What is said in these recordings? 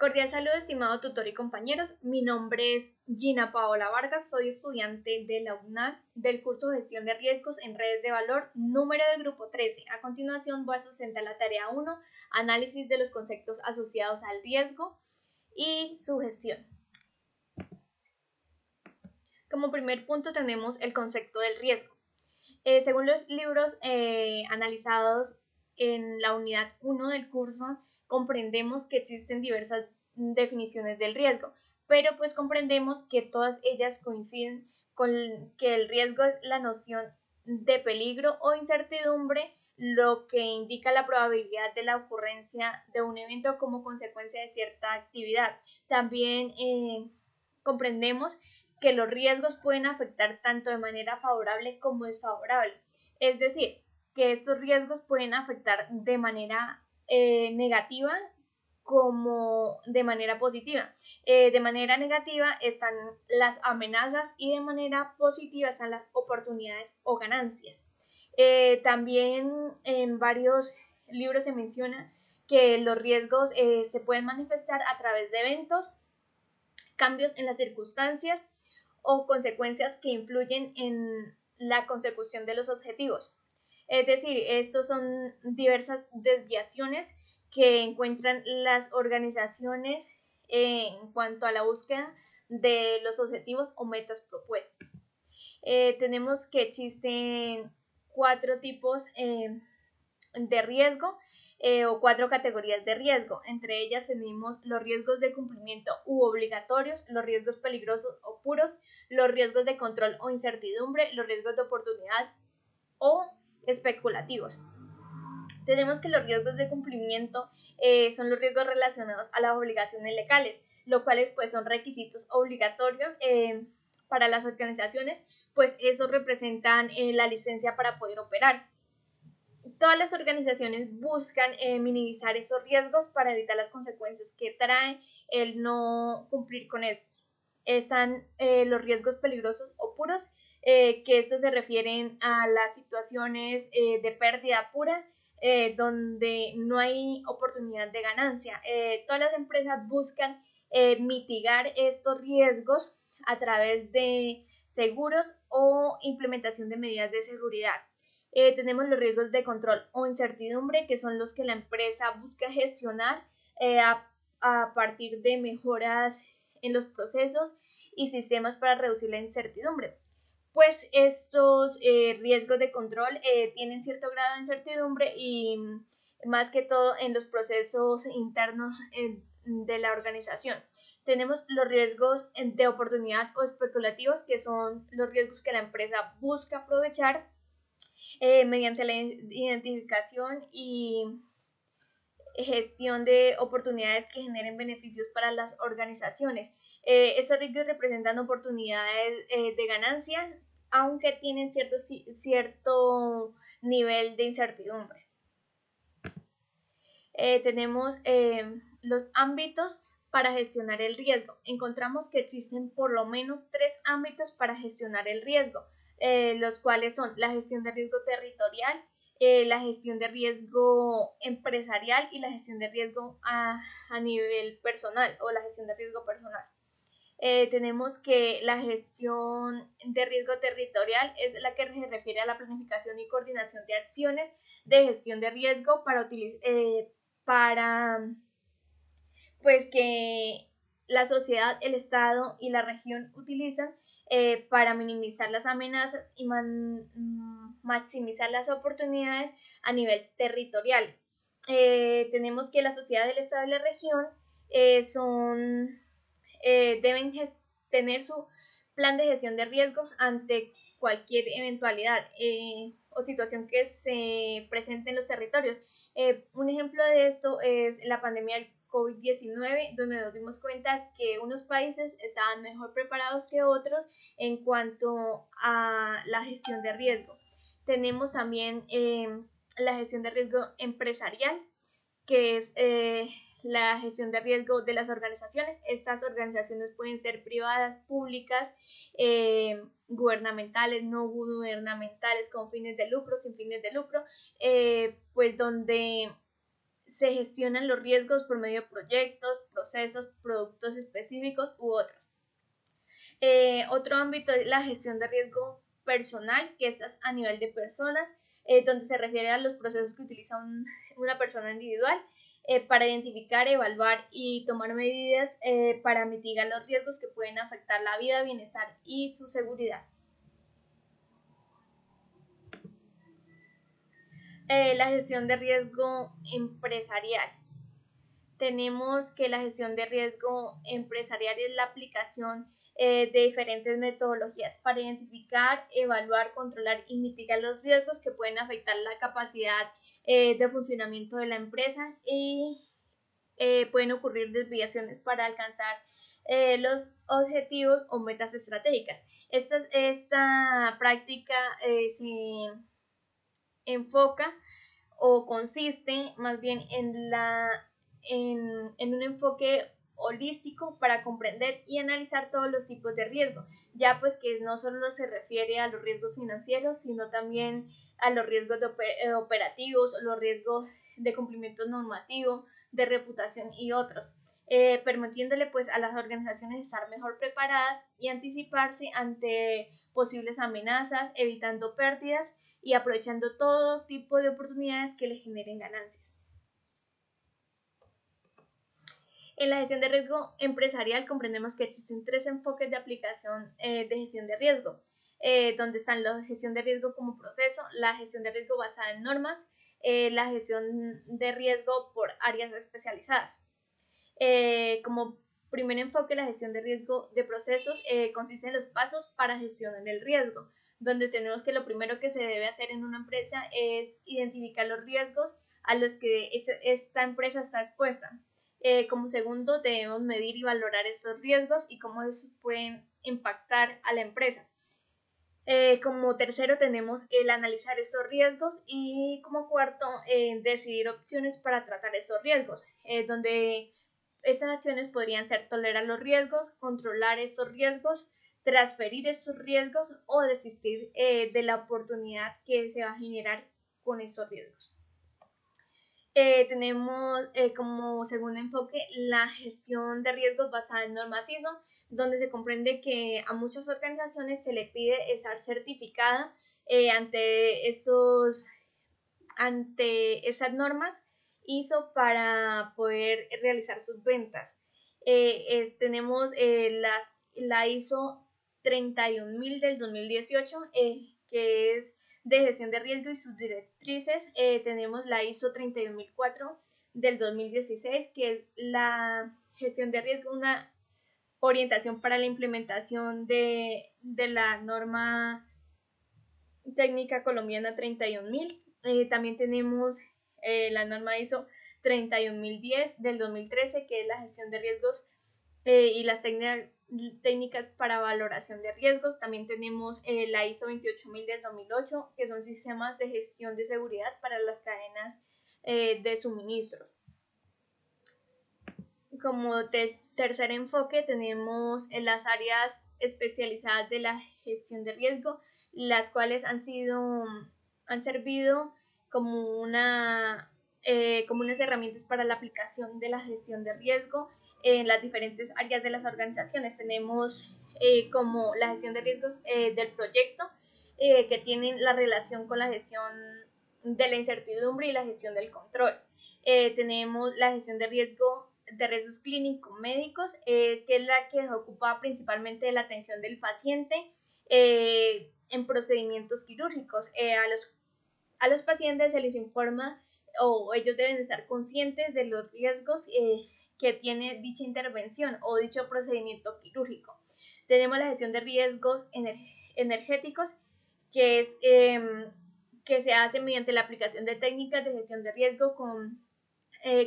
Cordial saludo, estimado tutor y compañeros. Mi nombre es Gina Paola Vargas, soy estudiante de la UNAD del curso Gestión de Riesgos en Redes de Valor, número de grupo 13. A continuación voy a sustentar la tarea 1, análisis de los conceptos asociados al riesgo y su gestión. Como primer punto tenemos el concepto del riesgo. Según los libros analizados en la unidad 1 del curso, comprendemos que existen diversas definiciones del riesgo, pero pues comprendemos que todas ellas coinciden con que el riesgo es la noción de peligro o incertidumbre, lo que indica la probabilidad de la ocurrencia de un evento como consecuencia de cierta actividad. También comprendemos que los riesgos pueden afectar tanto de manera favorable como desfavorable. Es decir, que estos riesgos pueden afectar de manera negativa como de manera positiva. De manera negativa están las amenazas y de manera positiva están las oportunidades o ganancias. También en varios libros se menciona que los riesgos se pueden manifestar a través de eventos, cambios en las circunstancias o consecuencias que influyen en la consecución de los objetivos. Es decir, estos son diversas desviaciones que encuentran las organizaciones en cuanto a la búsqueda de los objetivos o metas propuestas. Tenemos que existen 4 tipos de riesgo o 4 categorías de riesgo. Entre ellas tenemos los riesgos de cumplimiento u obligatorios, los riesgos peligrosos o puros, los riesgos de control o incertidumbre, los riesgos de oportunidad o especulativos. Tenemos que los riesgos de cumplimiento son los riesgos relacionados a las obligaciones legales, los cuales pues son requisitos obligatorios para las organizaciones, pues esos representan la licencia para poder operar. Todas las organizaciones buscan minimizar esos riesgos para evitar las consecuencias que trae el no cumplir con estos. Están los riesgos peligrosos o puros, que estos se refieren a las situaciones de pérdida pura, donde no hay oportunidad de ganancia. Todas las empresas buscan mitigar estos riesgos a través de seguros o implementación de medidas de seguridad. Tenemos los riesgos de control o incertidumbre, que son los que la empresa busca gestionar a partir de mejoras en los procesos y sistemas para reducir la incertidumbre. Pues estos riesgos de control tienen cierto grado de incertidumbre y más que todo en los procesos internos de la organización. Tenemos los riesgos de oportunidad o especulativos, que son los riesgos que la empresa busca aprovechar mediante la identificación y gestión de oportunidades que generen beneficios para las organizaciones. Estos riesgos representan oportunidades de ganancia, aunque tienen cierto nivel de incertidumbre. Tenemos los ámbitos para gestionar el riesgo. Encontramos que existen por lo menos 3 ámbitos para gestionar el riesgo, los cuales son la gestión de riesgo territorial, la gestión de riesgo empresarial y la gestión de riesgo a nivel personal o la gestión de riesgo personal. Tenemos que la gestión de riesgo territorial es la que se refiere a la planificación y coordinación de acciones de gestión de riesgo para pues que la sociedad, el Estado y la región utilizan para minimizar las amenazas y maximizar las oportunidades a nivel territorial. Tenemos que la sociedad, el Estado y la región deben tener su plan de gestión de riesgos ante cualquier eventualidad o situación que se presente en los territorios. Un ejemplo de esto es la pandemia del COVID-19, donde nos dimos cuenta que unos países estaban mejor preparados que otros en cuanto a la gestión de riesgo. Tenemos también la gestión de riesgo empresarial, que es la gestión de riesgo de las organizaciones. Estas organizaciones pueden ser privadas, públicas, gubernamentales, no gubernamentales, con fines de lucro, sin fines de lucro, pues donde se gestionan los riesgos por medio de proyectos, procesos, productos específicos u otros. Otro ámbito es la gestión de riesgo personal, que esta es a nivel de personas, donde se refiere a los procesos que utiliza una persona individual para identificar, evaluar y tomar medidas para mitigar los riesgos que pueden afectar la vida, bienestar y su seguridad. La gestión de riesgo empresarial. Tenemos que la gestión de riesgo empresarial es la aplicación de diferentes metodologías para identificar, evaluar, controlar y mitigar los riesgos que pueden afectar la capacidad de funcionamiento de la empresa y pueden ocurrir desviaciones para alcanzar los objetivos o metas estratégicas. Esta práctica se enfoca o consiste más bien en un enfoque holístico para comprender y analizar todos los tipos de riesgo, ya pues que no solo se refiere a los riesgos financieros, sino también a los riesgos operativos, los riesgos de cumplimiento normativo, de reputación y otros, permitiéndole pues a las organizaciones estar mejor preparadas y anticiparse ante posibles amenazas, evitando pérdidas y aprovechando todo tipo de oportunidades que les generen ganancias. En la gestión de riesgo empresarial comprendemos que existen 3 enfoques de aplicación de gestión de riesgo, donde están la gestión de riesgo como proceso, la gestión de riesgo basada en normas, la gestión de riesgo por áreas especializadas. Como primer enfoque, la gestión de riesgo de procesos consiste en los pasos para gestionar el riesgo, donde tenemos que lo primero que se debe hacer en una empresa es identificar los riesgos a los que esta empresa está expuesta. Como segundo, debemos medir y valorar estos riesgos y cómo eso pueden impactar a la empresa. Como tercero, tenemos el analizar estos riesgos y como cuarto, decidir opciones para tratar esos riesgos, donde estas acciones podrían ser tolerar los riesgos, controlar esos riesgos, transferir estos riesgos o desistir de la oportunidad que se va a generar con esos riesgos. Tenemos como segundo enfoque la gestión de riesgos basada en normas ISO, donde se comprende que a muchas organizaciones se le pide estar certificada ante esas normas ISO para poder realizar sus ventas. Tenemos la ISO 31000 del 2018, que es de gestión de riesgo y sus directrices. Tenemos la ISO 31004 del 2016, que es la gestión de riesgo, una orientación para la implementación de la norma técnica colombiana 31000. También tenemos la norma ISO 31010 del 2013, que es la gestión de riesgos y las técnicas para valoración de riesgos. También tenemos la ISO 28000 del 2008, que son sistemas de gestión de seguridad para las cadenas de suministro. Como tercer enfoque tenemos las áreas especializadas de la gestión de riesgo, las cuales han servido como unas herramientas para la aplicación de la gestión de riesgo en las diferentes áreas de las organizaciones. Tenemos como la gestión de riesgos del proyecto, que tienen la relación con la gestión de la incertidumbre y la gestión del control. Tenemos la gestión de riesgos clínicos médicos, que es la que se ocupa principalmente de la atención del paciente en procedimientos quirúrgicos. A los pacientes se les informa o ellos deben estar conscientes de los riesgos que tiene dicha intervención o dicho procedimiento quirúrgico. Tenemos la gestión de riesgos energéticos, que es que se hace mediante la aplicación de técnicas de gestión de riesgo con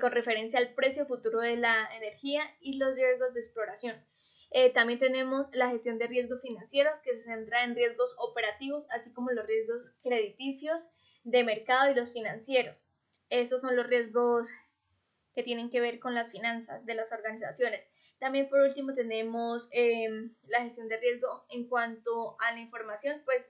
referencia al precio futuro de la energía y los riesgos de exploración. También tenemos la gestión de riesgos financieros, que se centra en riesgos operativos, así como los riesgos crediticios, de mercado y los financieros. Esos son los riesgos que tienen que ver con las finanzas de las organizaciones. También por último tenemos la gestión de riesgo en cuanto a la información, pues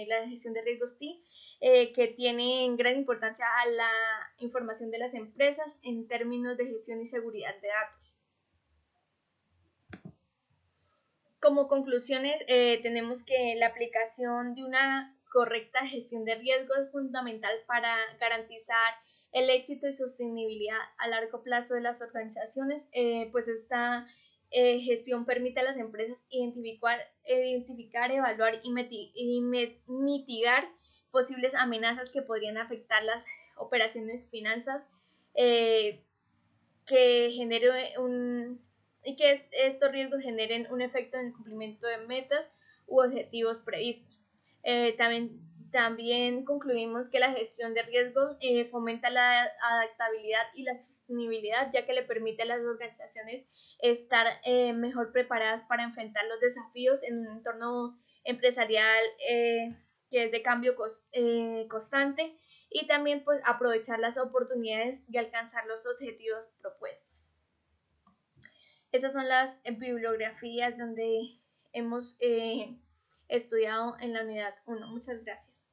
la gestión de riesgos TI, que tiene gran importancia a la información de las empresas en términos de gestión y seguridad de datos. Como conclusiones, tenemos que la aplicación de una correcta gestión de riesgo es fundamental para garantizar el éxito y sostenibilidad a largo plazo de las organizaciones, pues esta gestión permite a las empresas identificar, evaluar y mitigar posibles amenazas que podrían afectar las operaciones finanzas, que genere y que estos riesgos generen un efecto en el cumplimiento de metas u objetivos previstos. También concluimos que la gestión de riesgos fomenta la adaptabilidad y la sostenibilidad, ya que le permite a las organizaciones estar mejor preparadas para enfrentar los desafíos en un entorno empresarial que es de cambio constante, y también pues aprovechar las oportunidades y alcanzar los objetivos propuestos. Estas son las bibliografías donde hemos estudiado en la unidad 1. Muchas gracias.